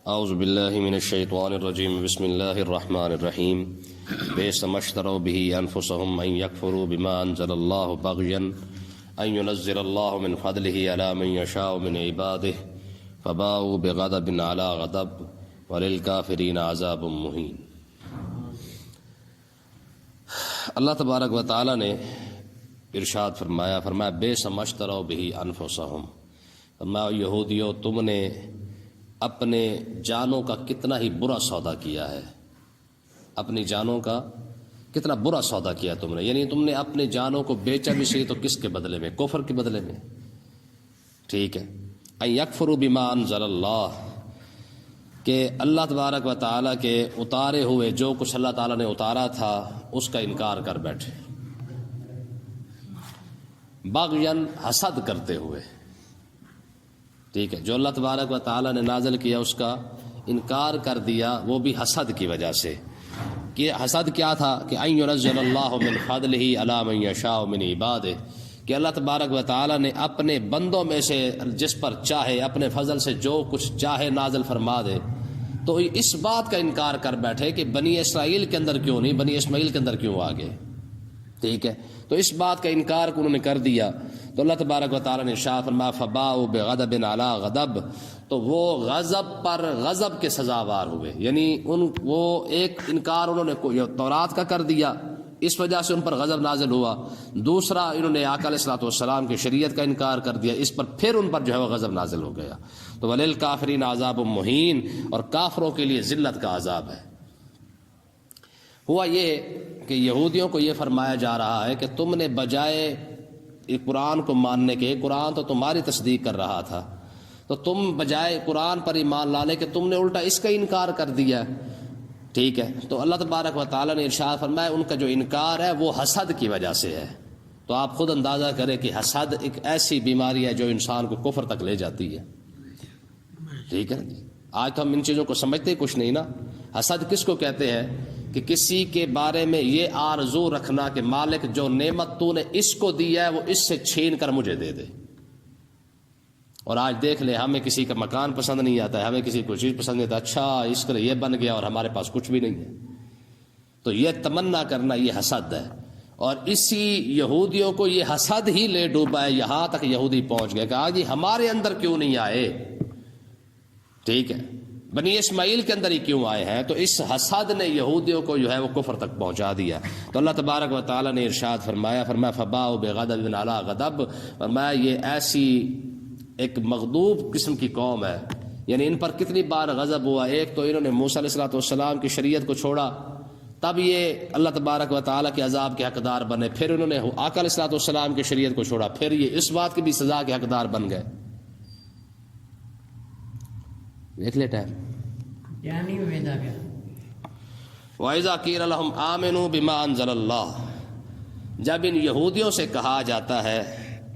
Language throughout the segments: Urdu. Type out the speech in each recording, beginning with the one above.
اعوذ باللہ من الشیطان الرجیم بسم اللہ الرحمن الرحیم بئس ما اشتروا به انفسهم ان یکفروا بما انزل اللہ بغیا ان ينزل اللہ من فضلہ علی من یشاء من عبادہ فباؤوا بغضب علی غضب وللکافرین عذاب مہین۔ اللہ تبارک و تعالی نے ارشاد فرمایا بئس ما اشتروا به انفسهم، فرمایا یہودیوں تم نے اپنے جانوں کا کتنا ہی برا سودا کیا ہے، اپنی جانوں کا کتنا برا سودا کیا تم نے، یعنی تم نے اپنے جانوں کو بیچا بھی صحیح تو کس کے بدلے میں؟ کفر کے بدلے میں، ٹھیک ہے۔ ان یکفروا بما انزل اللہ، کہ اللہ تبارک و تعالیٰ کے اتارے ہوئے جو کچھ اللہ تعالیٰ نے اتارا تھا اس کا انکار کر بیٹھے، بغیاً حسد کرتے ہوئے، ٹھیک ہے۔ جو اللہ تبارک و تعالیٰ نے نازل کیا اس کا انکار کر دیا، وہ بھی حسد کی وجہ سے۔ کہ حسد کیا تھا؟ کہ ان ينزل اللہ من فضلہ علی من یشاء من عبادہ، کہ اللہ تبارک و تعالیٰ نے اپنے بندوں میں سے جس پر چاہے اپنے فضل سے جو کچھ چاہے نازل فرما دے، تو اس بات کا انکار کر بیٹھے کہ بنی اسرائیل کے اندر کیوں نہیں، بنی اسماعیل کے اندر کیوں آگے، ٹھیک ہے۔ تو اس بات کا انکار کو انہوں نے کر دیا، تو اللہ تبارک و تعالیٰ نے ارشاد فرمایا فباؤوا بغضب علی غضب، تو وہ غضب پر غضب کے سزاوار ہوئے، یعنی وہ ایک انکار انہوں نے تورات کا کر دیا، اس وجہ سے ان پر غضب نازل ہوا۔ دوسرا انہوں نے آقا علیہ الصلوۃ والسلام کی شریعت کا انکار کر دیا، اس پر پھر ان پر جو ہے وہ غضب نازل ہو گیا۔ تو وللکافرین عذاب مہین، اور کافروں کے لیے ذلت کا عذاب ہے۔ ہوا یہ کہ یہودیوں کو یہ فرمایا جا رہا ہے کہ تم نے بجائے قرآن کو ماننے کے، قرآن تو تمہاری تصدیق کر رہا تھا، تو تم بجائے قرآن پر ایمان لانے کے تم نے الٹا اس کا انکار کر دیا، ٹھیک ہے۔ تو اللہ تبارک و تعالیٰ نے ارشاد فرمایا ان کا جو انکار ہے وہ حسد کی وجہ سے ہے۔ تو آپ خود اندازہ کریں کہ حسد ایک ایسی بیماری ہے جو انسان کو کفر تک لے جاتی ہے، ٹھیک ہے نا جی۔ آج تو ہم ان چیزوں کو سمجھتے ہی کچھ نہیں نا۔ حسد کس کو کہتے ہیں؟ کہ کسی کے بارے میں یہ آرزو رکھنا کہ مالک جو نعمت تو نے اس کو دی ہے وہ اس سے چھین کر مجھے دے دے۔ اور آج دیکھ لیں، ہمیں کسی کا مکان پسند نہیں آتا ہے، ہمیں کسی کو چیز پسند نہیں آتا، اچھا اس کا یہ بن گیا اور ہمارے پاس کچھ بھی نہیں ہے، تو یہ تمنا کرنا یہ حسد ہے۔ اور اسی یہودیوں کو یہ حسد ہی لے ڈوبا ہے، یہاں تک یہودی پہنچ گئے کہ آج جی ہمارے اندر کیوں نہیں آئے، ٹھیک ہے، بنی اسماعیل کے اندر ہی کیوں آئے ہیں۔ تو اس حسد نے یہودیوں کو جو ہے وہ کفر تک پہنچا دیا۔ تو اللہ تبارک و تعالیٰ نے ارشاد فرمایا فباؤوا بغضب علی غضب، فرمایا یہ ایسی ایک مغضوب قسم کی قوم ہے، یعنی ان پر کتنی بار غضب ہوا۔ ایک تو انہوں نے موسیٰ علیہ الصلوۃ والسلام کی شریعت کو چھوڑا، تب یہ اللہ تبارک و تعالیٰ کے عذاب کے حقدار بنے، پھر انہوں نے آقا علیہ الصلوۃ والسلام کی شریعت کو چھوڑا، پھر یہ اس بات کی بھی سزا کے حقدار بن گئے۔ دیکھ لے ٹائم۔ وَإِذَا قِيلَ لَهُمْ آمِنُوا بِمَا أَنزَلَ اللَّهُ، جب ان یہودیوں سے کہا جاتا ہے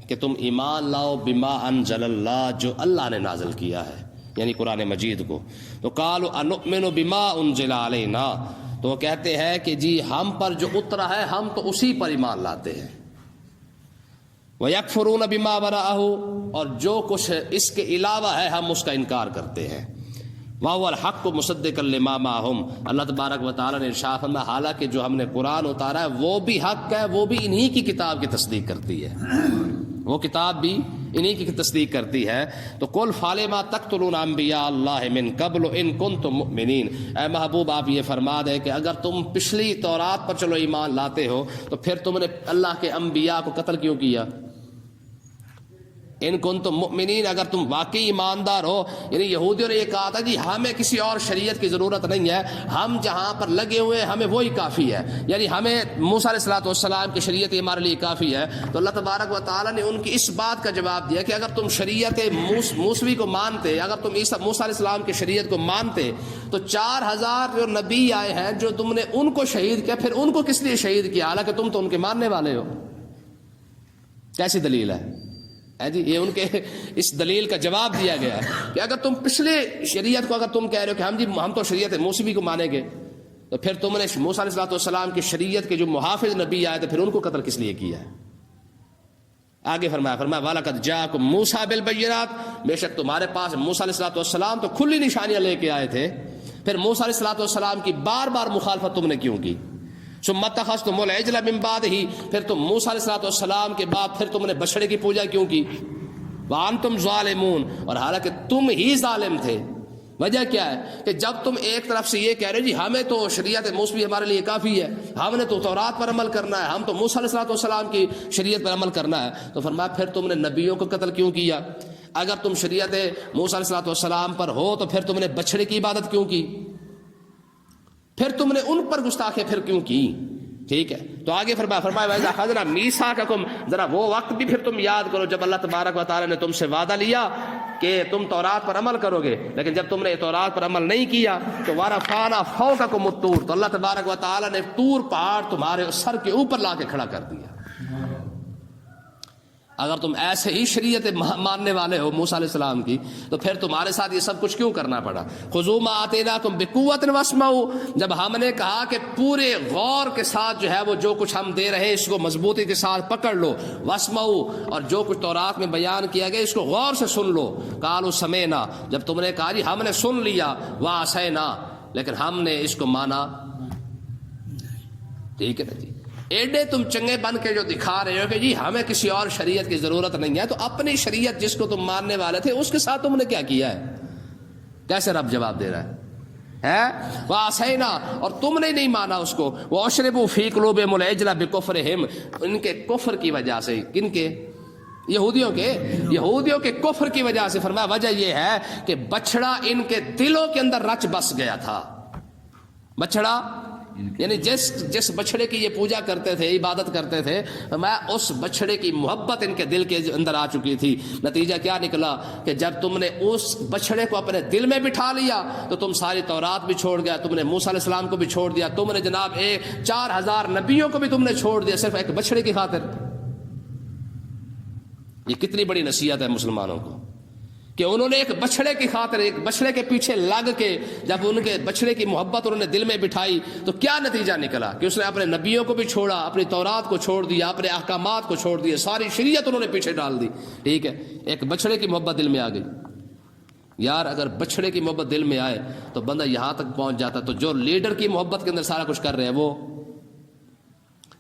کہ تم ایمان لاؤ بما انزل اللہ، جو اللہ نے نازل کیا ہے، یعنی قرآن مجید کو، تو قالوا انؤمن بما انزل علینا، تو وہ کہتے ہیں کہ جی ہم پر جو اترا ہے ہم تو اسی پر ایمان لاتے ہیں۔ وَيَكْفُرُونَ بِمَا وَرَاءَهُ، اور جو کچھ اس کے علاوہ ہے ہم اس کا انکار کرتے ہیں۔ وَهُوَ الْحَقُّ مُصَدِّقًا لِمَا مَعَهُمْ، اللہ تبارک و تعالیٰ نے ارشاد فرمایا حالانکہ جو ہم نے قرآن اتارا ہے وہ بھی حق ہے، وہ بھی انہی کی کتاب کی تصدیق کرتی ہے، وہ کتاب بھی انہی کی تصدیق کرتی ہے۔ تو قُلْ فَلِمَ تَقْتُلُونَ أَنبِيَاءَ اللَّهِ مِن قَبْلُ إِن كُنتُم مُؤْمِنِينَ، اے محبوب آپ یہ فرما دیں کہ اگر تم پچھلی تورات پر چلو ایمان لاتے ہو تو پھر تم نے اللہ کے انبیاء کو قتل کیوں کیا؟ ان کنتم مؤمنین، اگر تم واقعی ایماندار ہو، یعنی یہودیوں نے یہ کہا تھا جی ہمیں کسی اور شریعت کی ضرورت نہیں ہے، ہم جہاں پر لگے ہوئے ہیں ہمیں وہی کافی ہے، یعنی ہمیں موسیٰ علیہ الصلوۃ والسلام کی شریعت ہمارے لیے کافی ہے۔ تو اللہ تبارک و تعالیٰ نے ان کی اس بات کا جواب دیا کہ اگر تم شریعت موسوی کو مانتے، اگر تم موسیٰ علیہ السلام کی شریعت کو مانتے تو 4000 جو نبی آئے ہیں جو تم نے ان کو شہید کیا، پھر ان کو کس لیے شہید کیا حالانکہ تم تو ان کے ماننے والے ہو؟ کیسی دلیل ہے جی؟ یہ ان کے اس دلیل کا جواب دیا گیا ہے کہ اگر تم پچھلے شریعت کو اگر تم کہہ رہے ہو کہ ہم تو شریعت موسوی کو مانیں گے، تو پھر تم نے موسیٰ علیہ الصلوۃ والسلام کی شریعت کے جو محافظ نبی آئے تھے پھر ان کو قتل کس لیے کیا ہے؟ آگے فرمایا وَلَقَدْ جَاءَكُم مُوسَىٰ بِالْبَيِّنَاتِ، بے شک تمہارے پاس موسیٰ علیہ السلام تو کھلی نشانیاں لے کے آئے تھے، پھر موسیٰ علیہ السلام کی بار بار مخالفت تم نے کیوں کی؟ ثُمَّ اتَّخَذْتُمُ الْعِجْلَ مِن بَعْدِهِ، پھر تم موسیٰ علیہ السلام کے بعد پھر تم نے بچڑے کی پوجا کیوں کی؟ وَأَنْتُمْ ظَالِمُونَ، اور حالانکہ تم ہی ظالم تھے۔ وجہ کیا ہے کہ جب تم ایک طرف سے یہ کہہ رہے جی ہمیں تو شریعت موسوی ہمارے لیے کافی ہے، ہم نے تو تورات پر عمل کرنا ہے، ہم تو موسیٰ علیہ السلام کی شریعت پر عمل کرنا ہے، تو فرمایا پھر تم نے نبیوں کو قتل کیوں کیا؟ اگر تم شریعت موسیٰ علیہ السلام پر ہو تو پھر تم نے بچڑے کی عبادت کیوں کی؟ پھر تم نے ان پر گستاخی پھر کیوں کی؟ ٹھیک ہے، تو آگے فرمایا وَإِذَا أَخَذْنَا مِيثَاقَكُمْ، ذرا وہ وقت بھی پھر تم یاد کرو جب اللہ تبارک و تعالیٰ نے تم سے وعدہ لیا کہ تم تورات پر عمل کرو گے، لیکن جب تم نے تورات پر عمل نہیں کیا تو وَرَفَعْنَا فَوْقَكُمُ الطُّورَ، تو اللہ تبارک و تعالیٰ نے طور پہاڑ تمہارے سر کے اوپر لا کے کھڑا کر دیا۔ اگر تم ایسے ہی شریعت ماننے والے ہو موسیٰ علیہ السلام کی تو پھر تمہارے ساتھ یہ سب کچھ کیوں کرنا پڑا؟ خُذُوا مَا آتَيْنَاكُمْ بِقُوَّةٍ وَاسْمَعُوا، جب ہم نے کہا کہ پورے غور کے ساتھ جو ہے وہ جو کچھ ہم دے رہے ہیں اس کو مضبوطی کے ساتھ پکڑ لو، وَاسْمَعُوا، اور جو کچھ تورات میں بیان کیا گیا اس کو غور سے سن لو، قَالُوا سَمِعْنَا، جب تم نے کہا جی ہم نے سن لیا، وَعَصَيْنَا، لیکن ہم نے اس کو مانا۔ ٹھیک ہے نا جی، ایڈے تم چنگے بن کے جو دکھا رہے ہو کہ جی ہمیں کسی اور شریعت کی ضرورت نہیں ہے، تو اپنی شریعت جس کو تم ماننے والے تھے اس کے ساتھ تم نے کیا کیا ہے؟ کیسے رب جواب دے رہا ہے؟ وَعَصَيْنَا، اور تم نے نہیں مانا اس کو، وَأَشْرِبُوا فِي قُلُوبِهِمُ الْعِجْلَ بِكُفْرِهِمْ، ان کے کفر کی وجہ سے، کن کے؟ یہودیوں کے کفر کی وجہ سے۔ فرمایا وجہ یہ ہے کہ بچڑا ان کے دلوں کے اندر رچ بس گیا تھا۔ بچڑا یعنی جس بچڑے کی یہ پوجا کرتے تھے، عبادت کرتے تھے، میں اس بچڑے کی محبت ان کے دل کے اندر آ چکی تھی۔ نتیجہ کیا نکلا کہ جب تم نے اس بچڑے کو اپنے دل میں بٹھا لیا تو تم ساری تورات بھی چھوڑ گیا، تم نے موسیٰ علیہ السلام کو بھی چھوڑ دیا، تم نے جناب 4000 نبیوں کو بھی تم نے چھوڑ دیا صرف ایک بچڑے کی خاطر۔ یہ کتنی بڑی نصیحت ہے مسلمانوں کو کہ انہوں نے ایک بچڑے کی خاطر، ایک بچڑے کے پیچھے لگ کے جب ان کے بچڑے کی محبت انہوں نے دل میں بٹھائی تو کیا نتیجہ نکلا کہ اس نے اپنے نبیوں کو بھی چھوڑا، اپنی تورات کو چھوڑ دیا، اپنے احکامات کو چھوڑ دیا، ساری شریعت انہوں نے پیچھے ڈال دی۔ ٹھیک ہے، ایک بچڑے کی محبت دل میں آ گئی۔ یار اگر بچڑے کی محبت دل میں آئے تو بندہ یہاں تک پہنچ جاتا، تو جو لیڈر کی محبت کے اندر سارا کچھ کر رہے ہیں، وہ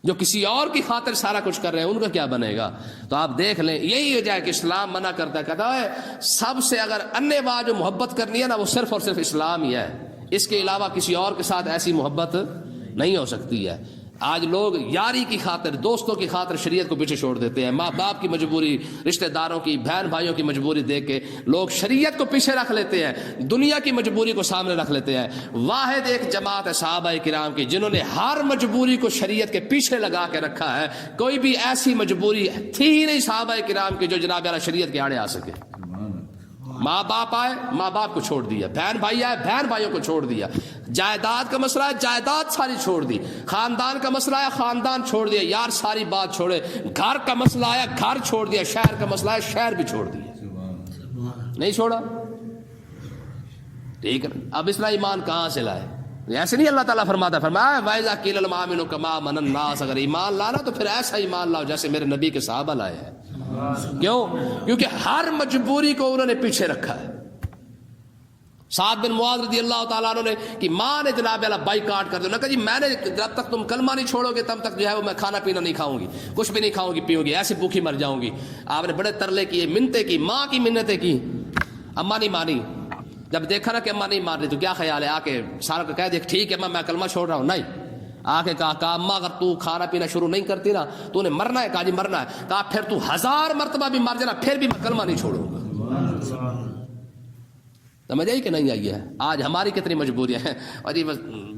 جو کسی اور کی خاطر سارا کچھ کر رہے ہیں، ان کا کیا بنے گا؟ تو آپ دیکھ لیں، یہی وجہ ہے کہ اسلام منع کرتا ہے، کہتا ہے سب سے اگر انے واہ جو محبت کرنی ہے نا وہ صرف اور صرف اسلام ہی ہے، اس کے علاوہ کسی اور کے ساتھ ایسی محبت نہیں ہو سکتی ہے۔ آج لوگ یاری کی خاطر، دوستوں کی خاطر شریعت کو پیچھے چھوڑ دیتے ہیں، ماں باپ کی مجبوری، رشتہ داروں کی، بہن بھائیوں کی مجبوری دیکھ کے لوگ شریعت کو پیچھے رکھ لیتے ہیں، دنیا کی مجبوری کو سامنے رکھ لیتے ہیں۔ واحد ایک جماعت ہے صحابہ کرام کی جنہوں نے ہر مجبوری کو شریعت کے پیچھے لگا کے رکھا ہے، کوئی بھی ایسی مجبوری تھی ہی نہیں صحابہ کرام کی جو جناب اعلیٰ شریعت کے آڑے آ سکے۔ ماں باپ آئے، ماں باپ کو چھوڑ دیا، بہن بھائی آئے، بہن بھائیوں کو چھوڑ دیا، جائیداد کا مسئلہ ہے، جائیداد ساری چھوڑ دی، خاندان کا مسئلہ ہے، خاندان چھوڑ دیا، یار ساری بات چھوڑے، گھر کا مسئلہ آیا، گھر چھوڑ دیا، شہر کا مسئلہ ہے، شہر بھی چھوڑ دیا، نہیں چھوڑا۔ ٹھیک ہے، اب اس طرح ایمان کہاں سے لائے؟ ایسے نہیں اللہ تعالیٰ فرماتا، فرمایا وَإِذَا قِيلَ الْمُؤْمِنُونَ كَمَا آمَنَ النَّاسُ، اگر ایمان لانا تو پھر ایسا ایمان لاؤ جیسے میرے نبی کے صحابہ لائے ہیں۔ کیوں؟ کیونکہ ہر مجبوری کو انہوں نے پیچھے رکھا ہے۔ سعد بن معاذ رضی اللہ تعالیٰ عنہ نے کہ ماں نے جناب اللہ بائیکاٹ کر دیا، کہا جی میں نے جب تک تم کلمہ نہیں چھوڑو گے تب تک جو ہے وہ میں کھانا پینا نہیں کھاؤں گی، کچھ بھی نہیں کھاؤں گی پیوں گی، ایسی بھوکی مر جاؤں گی۔ آپ نے بڑے ترلے کیے، منتیں کی، ماں کی منتیں کی، اماں نہیں مانی۔ جب دیکھا نا کہ اماں نہیں مان رہی تو کیا خیال ہے؟ آ کے سارا کو کہہ دے ٹھیک ہے میں کلمہ چھوڑ رہا ہوں، نہیں، آ کے کہا اماں اگر تو کھانا پینا شروع نہیں کرتی نا تو نے مرنا ہے، کہا جی مرنا ہے، کہا پھر تو 1000 مرتبہ بھی مر جانا پھر بھی میں کلمہ نہیں چھوڑوں گا۔ سمجھ آئی کہ نہیں آئی ہے؟ آج ہماری کتنی مجبوریاں ہیں، اور جی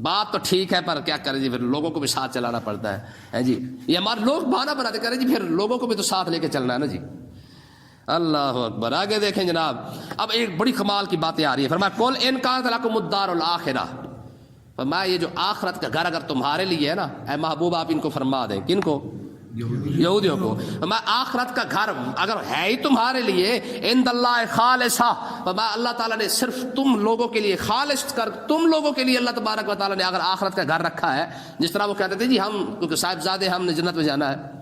بات تو ٹھیک ہے پر کیا کریں جی، پھر لوگوں کو بھی ساتھ چلانا پڑتا ہے جی، یہ ہمارے لوگ بہانہ بناتے کریں جی، پھر لوگوں کو بھی تو ساتھ لے کے چلنا ہے نا جی۔ اللہ اکبر، آگے دیکھیں جناب، اب ایک بڑی کمال کی باتیں آ رہی ہے، فرمایا قُلْ إِنْ كَانَتْ لَكُمُ الدَّارُ الْآخِرَةُ، فرمایا یہ جو آخرت کا گھر اگر تمہارے لیے ہے نا، اے محبوب آپ ان کو فرما دیں، کن کو؟ یہودیوں کو۔ فرمایا آخرت کا گھر اگر ہے ہی تمہارے لیے، عند اللہ خالصہ، فرمایا اللہ تعالیٰ نے صرف تم لوگوں کے لیے خالص کر، تم لوگوں کے لیے اللہ تبارک و تعالیٰ نے اگر آخرت کا گھر رکھا ہے، جس طرح وہ کہتے تھے جی ہم کیونکہ صاحبزادے ہم نے جنت میں جانا ہے،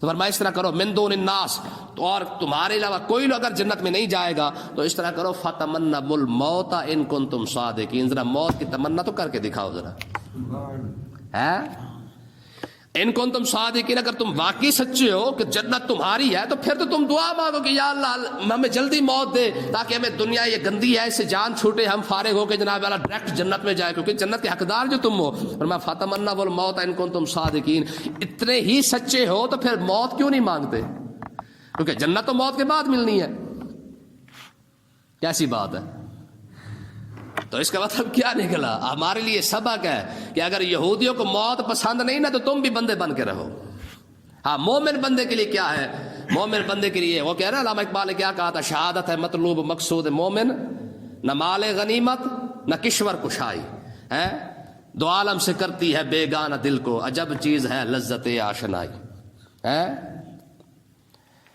تو فرمایا اس طرح کرو من دون الناس، تو اور تمہارے علاوہ کوئی اگر جنت میں نہیں جائے گا تو اس طرح کرو فتمنوا الموت ان کنتم صادقین، ذرا موت کی تمنا تو کر کے دکھاؤ ذرا، ہے ان کنتم صادقین، اگر تم واقعی سچے ہو کہ جنت تمہاری ہے تو پھر تو تم دعا مانگو کہ یا اللہ ہمیں جلدی موت دے تاکہ ہمیں دنیا یہ گندی ہے اس سے جان چھوٹے، ہم فارغ ہو کے جناب والا ڈائریکٹ جنت میں جائے، کیونکہ جنت کے حقدار جو تم ہو۔ اور میں فتمنوا الموت ان کنتم صادقین، اتنے ہی سچے ہو تو پھر موت کیوں نہیں مانگتے؟ کیونکہ جنت تو موت کے بعد ملنی ہے، کیسی بات ہے؟ تو اس کا مطلب کیا نکلا؟ ہمارے لیے سبق ہے کہ اگر یہودیوں کو موت پسند نہیں نا تو تم بھی بندے بن کے رہو۔ ہاں مومن بندے کے لیے کیا ہے؟ مومن بندے کے لیے وہ کہہ رہا علامہ اقبال نے کیا کہا تھا، شہادت ہے مطلوب مقصود مومن، نہ مال غنیمت نہ کشور کشائی، ہے دو عالم سے کرتی ہے بیگانہ دل کو، عجب چیز ہے لذت آشنائی، ہے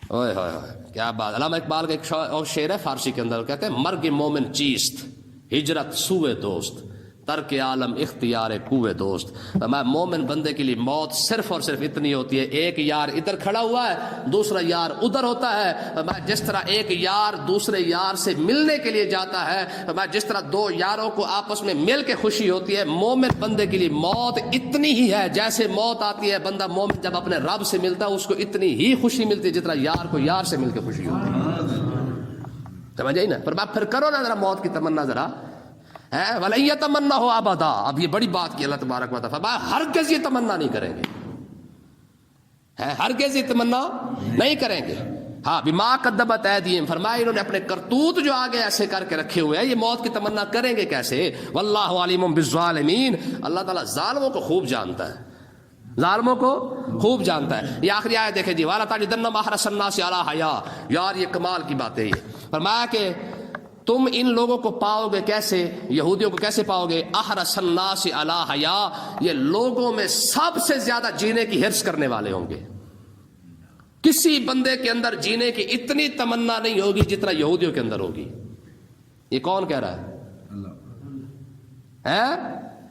اوئے ہوئے ہوئے کیا بات۔ علامہ اقبال کا ایک اور شعر ہے فارسی کے اندر، کہتے ہیں مرگ مومن چیست ہجرت سوئے دوست، ترک عالم اختیار کوئے دوست۔ میں مومن بندے کے لیے موت صرف اور صرف اتنی ہوتی ہے، ایک یار ادھر کھڑا ہوا ہے دوسرا یار ادھر ہوتا ہے، میں جس طرح ایک یار دوسرے یار سے ملنے کے لیے جاتا ہے، میں جس طرح دو یاروں کو آپس میں مل کے خوشی ہوتی ہے، مومن بندے کے لیے موت اتنی ہی ہے جیسے موت آتی ہے بندہ مومن جب اپنے رب سے ملتا ہے اس کو اتنی ہی خوشی ملتی ہے جتنا یار کو یار سے مل کے خوشی ہوتی ہے، سمجھ آئی نا؟ پر بات پھر کرو نا ذرا موت کی تمنا ذرا، ہے وَلَن يَتَمَنَّهُ أَبَدًا۔ اب یہ بڑی بات کی اللہ تبارک و تعالیٰ، ہرگز یہ تمنا نہیں کریں گے، ہرگز یہ تمنا نہیں کریں گے۔ ہاں بما قدمت ایدیہم، فرمایا انہوں نے اپنے کرتوت جو آگے ایسے کر کے رکھے ہوئے ہیں، یہ موت کی تمنا کریں گے کیسے؟ واللہ علیم بالظالمین، اللہ تعالیٰ ظالموں کو خوب جانتا ہے، ظالموں کو خوب جانتا ہے۔ یہ آخری آیت دیکھیں جی، وَلَا تَجِدَنَّ أَحْرَصَ النَّاسِ عَلَىٰ حَیَاءٍ، یار یہ کمال کی بات ہے یہ، فرمایا کہ تم ان لوگوں کو پاؤ گے کیسے، یہودیوں کو کیسے پاؤ گے؟ احرص الناس علی حیا، یہ لوگوں میں سب سے زیادہ جینے کی حرص کرنے والے ہوں گے۔ کسی بندے کے اندر جینے کی اتنی تمنا نہیں ہوگی جتنا یہودیوں کے اندر ہوگی۔ یہ کون کہہ رہا ہے؟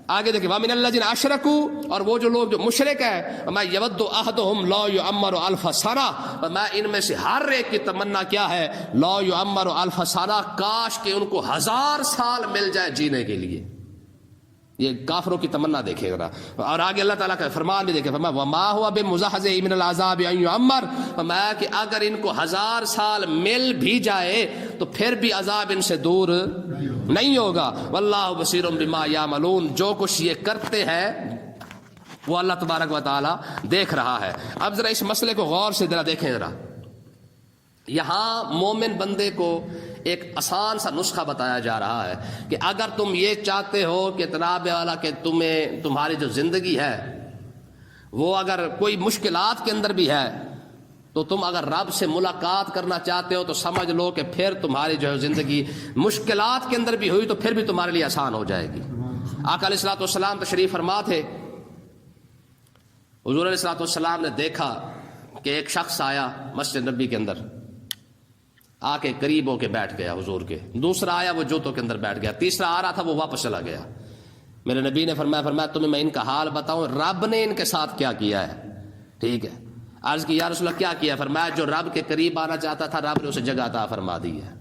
آگے دیکھیں وَمِنَ الَّذِينَ أَشْرَكُوا، اور وہ جو لوگ جو مشرک ہے، وَمَا يَوَدُّ أَحَدُهُمْ لَا يُعَمَّرُ أَلْفَ سَنَةٍ، وَمَا ان میں سے ہر ایک کی تمنا کیا ہے؟ لَا يُعَمَّرُ أَلْفَ سَنَةٍ، کاش کہ ان کو 1000 سال مل جائے جینے کے لیے۔ یہ کافروں کی تمنا دیکھے گا۔ اور آگے اللہ تعالیٰ کا فرمان بھی دیکھے، فرمایا وَمَا هُوَ بِمُزَحْزِحٍ مِنَ الْعَذَابِ أَن يُعَمَّرَ، فرمایا کہ اگر ان کو 1000 سال مل بھی جائے تو پھر بھی عذاب ان سے دور نہیں ہوگا۔ واللہ بصیر بما یعملون، جو کچھ یہ کرتے ہیں وہ اللہ تبارک و تعالیٰ دیکھ رہا ہے۔ اب ذرا اس مسئلے کو غور سے ذرا دیکھیں ذرا، یہاں مومن بندے کو ایک آسان سا نسخہ بتایا جا رہا ہے کہ اگر تم یہ چاہتے ہو کہ جناب والا کہ تمہاری جو زندگی ہے وہ اگر کوئی مشکلات کے اندر بھی ہے تو تم اگر رب سے ملاقات کرنا چاہتے ہو تو سمجھ لو کہ پھر تمہاری جو زندگی مشکلات کے اندر بھی ہوئی تو پھر بھی تمہارے لیے آسان ہو جائے گی۔ آقا علیہ الصلوۃ والسلام تشریف فرما تھے، حضور علیہ الصلوۃ والسلام نے دیکھا کہ ایک شخص آیا مسجد نبی کے اندر، آ کے قریب ہو کے بیٹھ گیا حضور کے، دوسرا آیا وہ جوتوں کے اندر بیٹھ گیا، تیسرا آ رہا تھا وہ واپس چلا گیا۔ میرے نبی نے فرمایا تمہیں میں ان کا حال بتاؤں، رب نے ان کے ساتھ کیا کیا ہے؟ ٹھیک ہے، عرض کی یا رسول اللہ کیا کیا؟ فرمایا جو رب کے قریب آنا چاہتا تھا رب نے اسے جگہ عطا فرما دی ہے۔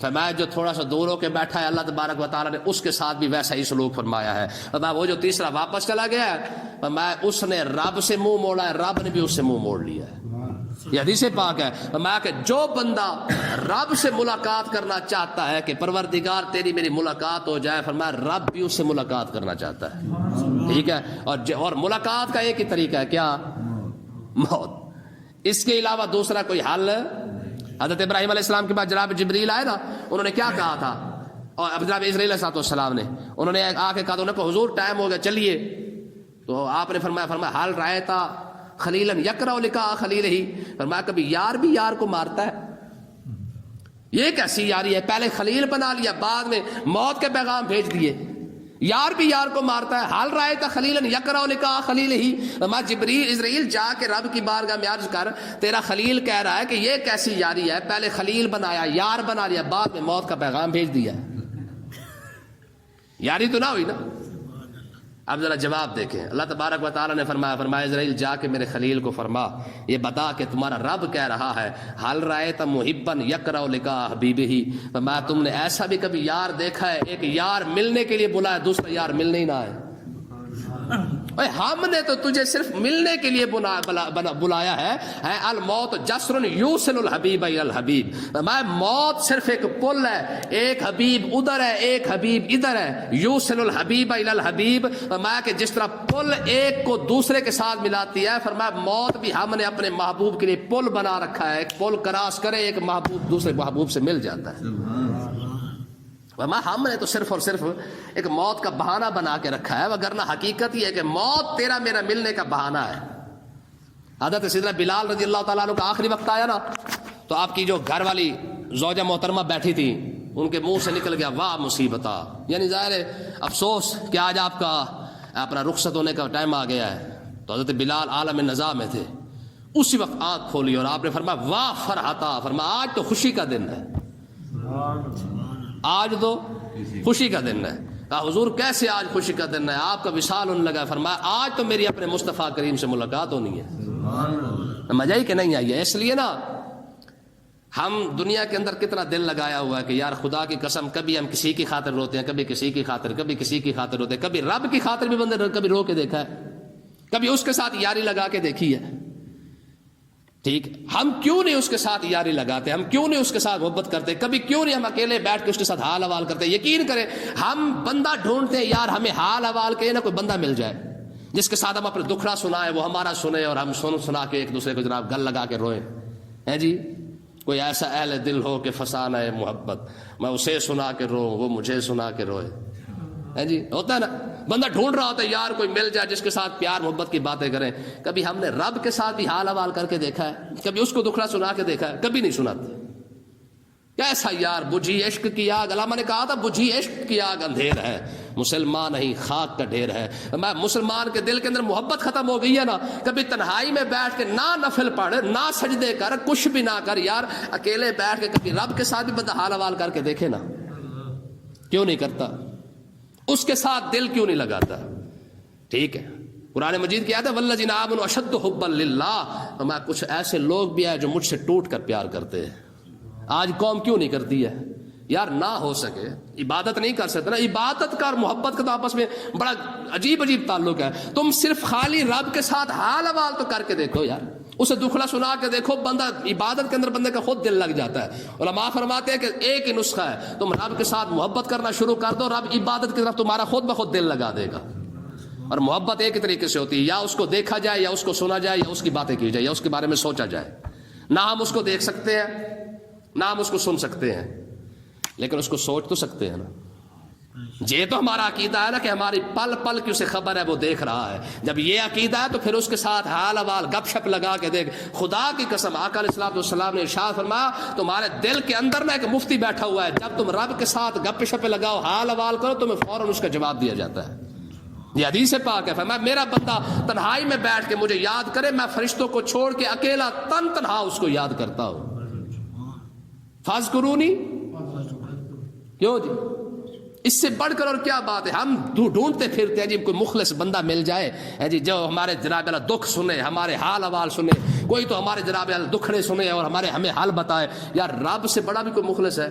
فرمایا جو تھوڑا سا دور ہو کے بیٹھا ہے اللہ تبارک و تعالیٰ نے اس کے ساتھ بھی ویسا ہی سلوک فرمایا ہے۔ فرمایا وہ جو تیسرا واپس چلا گیا ہے، فرمایا اس نے رب سے منہ موڑا ہے، رب نے بھی اس سے منہ موڑ لیا ہے۔ یہ حدیث پاک ہے۔ فرمایا کہ جو بندہ رب سے ملاقات کرنا چاہتا ہے کہ پروردگار تیری میری ملاقات ہو جائے، فرمایا رب بھی اس سے ملاقات کرنا چاہتا ہے، ٹھیک ہے، اور ملاقات کا ایک ہی طریقہ ہے، کیا؟ موت۔ اس کے علاوہ دوسرا کوئی حل؟ حضرت ابراہیم علیہ السلام کے بعد جناب جبریل آئے نا، انہوں نے کیا کہا تھا؟ اور جناب اسرائیل علیہ السلام نے انہوں نے آ کے کہا تو انہوں نے کہا حضور ٹائم ہو گیا چلیے، تو آپ نے فرمایا حل رأیتا خلیلا یکرہ لقاء خلیلہ، فرمایا کبھی یار بھی یار کو مارتا ہے؟ یہ کیسی یاری ہے؟ پہلے خلیل بنا لیا، بعد میں موت کے پیغام بھیج دیے، یار بھی یار کو مارتا ہے۔ حال رائے تھا خلیلا یکرہ لقاء خلیلہ، میں جبریل اسرائیل جا کے رب کی بارگاہ میں عرض کر، تیرا خلیل کہہ رہا ہے کہ یہ کیسی یاری ہے؟ پہلے خلیل بنایا، یار بنا لیا، بعد میں موت کا پیغام بھیج دیا، یاری تو نہ ہوئی نا؟ اب ذرا جواب دیکھیں، اللہ تبارک و تعالیٰ نے فرمایا اسرائیل جا کے میرے خلیل کو فرما یہ بتا کہ تمہارا رب کہہ رہا ہے حل رأیت محبا یکرہ لقاء حبیبہ، فرمایا تم نے ایسا بھی کبھی یار دیکھا ہے ایک یار ملنے کے لیے بلایا دوسرا یار ملنے ہی نہ آئے؟ ہم نے تو تجھے صرف ملنے کے لیے بلایا ہے، الموت جسر یوصل الحبیب الی الحبیب، موت صرف ایک پل ہے، ایک حبیب ادھر ہے ایک حبیب ادھر ہے، یوصل الحبیب الی الحبیب، فرمایا کہ جس طرح پل ایک کو دوسرے کے ساتھ ملاتی ہے، فرمایا موت بھی ہم نے اپنے محبوب کے لیے پل بنا رکھا ہے، ایک پل کراس کرے ایک محبوب دوسرے محبوب سے مل جاتا ہے۔ ہم نے تو صرف اور صرف ایک موت کا بہانہ بنا کے رکھا ہے، وگرنہ حقیقت یہ ہے کہ موت تیرا میرا ملنے کا بہانہ ہے۔ حضرت سیدنا بلال رضی اللہ تعالیٰ عنہ کا آخری وقت آیا نا، تو آپ کی جو گھر والی زوجہ محترمہ بیٹھی تھی ان کے منہ سے نکل گیا واہ مصیبتہ، یعنی ظاہر ہے افسوس کہ آج آپ کا اپنا رخصت ہونے کا ٹائم آ گیا ہے۔ تو حضرت بلال عالم نزاع میں تھے، اسی وقت آنکھ کھولی اور آپ نے فرمایا واہ فرحتا، فرمایا آج تو خوشی کا دن ہے، آج تو خوشی کا دن ہے۔ کہا حضور کیسے آج خوشی کا دن ہے؟ آپ کا وصال ہونے لگا، فرمایا آج تو میری اپنے مصطفیٰ کریم سے ملاقات ہونی ہے۔ مزہ ہی کہ نہیں آئی ہے؟ اس لیے نا ہم دنیا کے اندر کتنا دل لگایا ہوا ہے کہ یار خدا کی قسم کبھی ہم کسی کی خاطر روتے ہیں، کبھی کسی کی خاطر، کبھی کسی کی خاطر روتے ہیں، کبھی رب کی خاطر بھی بندے کبھی رو کے دیکھا ہے، کبھی اس کے ساتھ یاری لگا کے دیکھی ہے۔ ٹھیک، ہم کیوں نہیں اس کے ساتھ یاری لگاتے، ہم کیوں نہیں اس کے ساتھ محبت کرتے، کبھی کیوں نہیں ہم اکیلے بیٹھ کے اس کے ساتھ حال حوال کرتے؟ یقین کریں ہم بندہ ڈھونڈتے ہیں یار ہمیں حال حوال کے نہ کوئی بندہ مل جائے جس کے ساتھ ہم اپنے دکھڑا سنائے، وہ ہمارا سنے اور ہم سنا کے ایک دوسرے کو جناب گل لگا کے روئیں، ہیں جی؟ کوئی ایسا اہل دل ہو کہ فسانہ ہے محبت، میں اسے سنا کے رو وہ مجھے سنا کے روئے، ہے جی؟ ہوتا ہے نا، بندہ ڈھونڈ رہا ہوتا ہے یار کوئی مل جائے جس کے ساتھ پیار محبت کی باتیں کریں۔ کبھی ہم نے رب کے ساتھ بھی حال حوال کر کے دیکھا ہے؟ کبھی اس کو دکھڑا سنا کے دیکھا ہے؟ کبھی نہیں سناتے۔ کیسا یار بجھی عشق کی آگ، علامہ نے کہا تھا بجھی عشق کی آگ اندھیر ہے، مسلمان نہیں خاک کا ڈھیر ہے۔ میں مسلمان کے دل کے اندر محبت ختم ہو گئی ہے نا، کبھی تنہائی میں بیٹھ کے نہ نفل پڑھ نہ سجدے کر کچھ بھی نہ کر، یار اکیلے بیٹھ کے کبھی رب کے ساتھ بھی بندہ حال حوال کر کے دیکھے نا، کیوں نہیں کرتا؟ اس کے ساتھ دل کیوں نہیں لگاتا؟ ٹھیک ہے، قرآن مجید کی آیت ہے والذین آمنوا اشد حبا للہ، میں کچھ ایسے لوگ بھی ہیں جو مجھ سے ٹوٹ کر پیار کرتے ہیں۔ آج قوم کیوں نہیں کرتی ہے؟ یار نہ ہو سکے عبادت نہیں کر سکتے نا، عبادت کا اور محبت کا تو آپس میں بڑا عجیب عجیب تعلق ہے۔ تم صرف خالی رب کے ساتھ حال حوال تو کر کے دیکھو یار، اسے دکھڑا سنا کے دیکھو، بندہ عبادت کے اندر بندے کا خود دل لگ جاتا ہے۔ علماء فرماتے ہیں کہ ایک ہی نسخہ ہے، تم رب کے ساتھ محبت کرنا شروع کر دو، رب عبادت کی طرف تمہارا خود بخود دل لگا دے گا۔ اور محبت ایک ہی طریقے سے ہوتی ہے، یا اس کو دیکھا جائے یا اس کو سنا جائے یا اس کی باتیں کی جائے یا اس کے بارے میں سوچا جائے۔ نہ ہم اس کو دیکھ سکتے ہیں نہ ہم اس کو سن سکتے ہیں، لیکن اس کو سوچ تو سکتے ہیں نا۔ یہ تو ہمارا عقیدہ ہے نا کہ ہماری پل پل کی اسے خبر ہے، وہ دیکھ رہا ہے۔ جب یہ عقیدہ ہے تو پھر اس کے ساتھ حال حوال گپ شپ لگا کے دیکھ۔ خدا کی قسم آقا علیہ الصلوۃ والسلام نے ارشاد فرمایا تمہارے دل کے اندر نا ایک مفتی بیٹھا ہوا ہے، جب تم رب کے ساتھ گپ شپ لگاؤ حال حوال کرو تمہیں فوراً اس کا جواب دیا جاتا ہے۔ یہ حدیث پاک ہے، فرمایا میرا بندہ تنہائی میں بیٹھ کے مجھے یاد کرے، میں فرشتوں کو چھوڑ کے اکیلا تنہا اس کو یاد کرتا ہوں۔ فاذکرونی، کیوں جی؟ اس سے بڑھ کر اور کیا بات ہے؟ ہم ڈھونڈتے پھرتے ہیں جی کوئی مخلص بندہ مل جائے جی جو ہمارے جناب اللہ دکھ سنے، ہمارے حال حوال سنے، کوئی تو ہمارے جناب اللہ دکھڑے سنے اور ہمیں حل بتائے۔ یار رب سے بڑا بھی کوئی مخلص ہے؟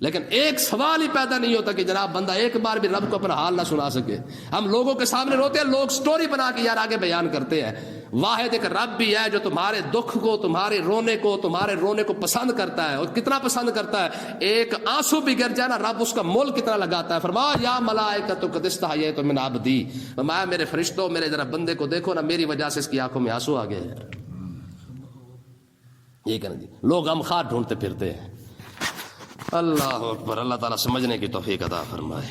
لیکن ایک سوال ہی پیدا نہیں ہوتا کہ جناب بندہ ایک بار بھی رب کو اپنا حال نہ سنا سکے۔ ہم لوگوں کے سامنے روتے ہیں، لوگ سٹوری بنا کے یار آگے بیان کرتے ہیں۔ واحد ایک رب بھی ہے جو تمہارے دکھ کو، تمہارے رونے کو پسند کرتا ہے، اور کتنا پسند کرتا ہے؟ ایک آنسو بھی گر جائے نا رب اس کا مول کتنا لگاتا ہے۔ فرمایا یا ملائکۃ قد استحییت من عبدی، فرمایا میرے فرشتوں میرے ذرا بندے کو دیکھو نا، میری وجہ سے اس کی آنکھوں میں آنسو آ گئے۔ یہ کہنا جی لوگ غمخوار ڈھونڈتے پھرتے ہیں۔ اللہ اکبر، اللہ تعالیٰ سمجھنے کی توفیق عطا فرمائے۔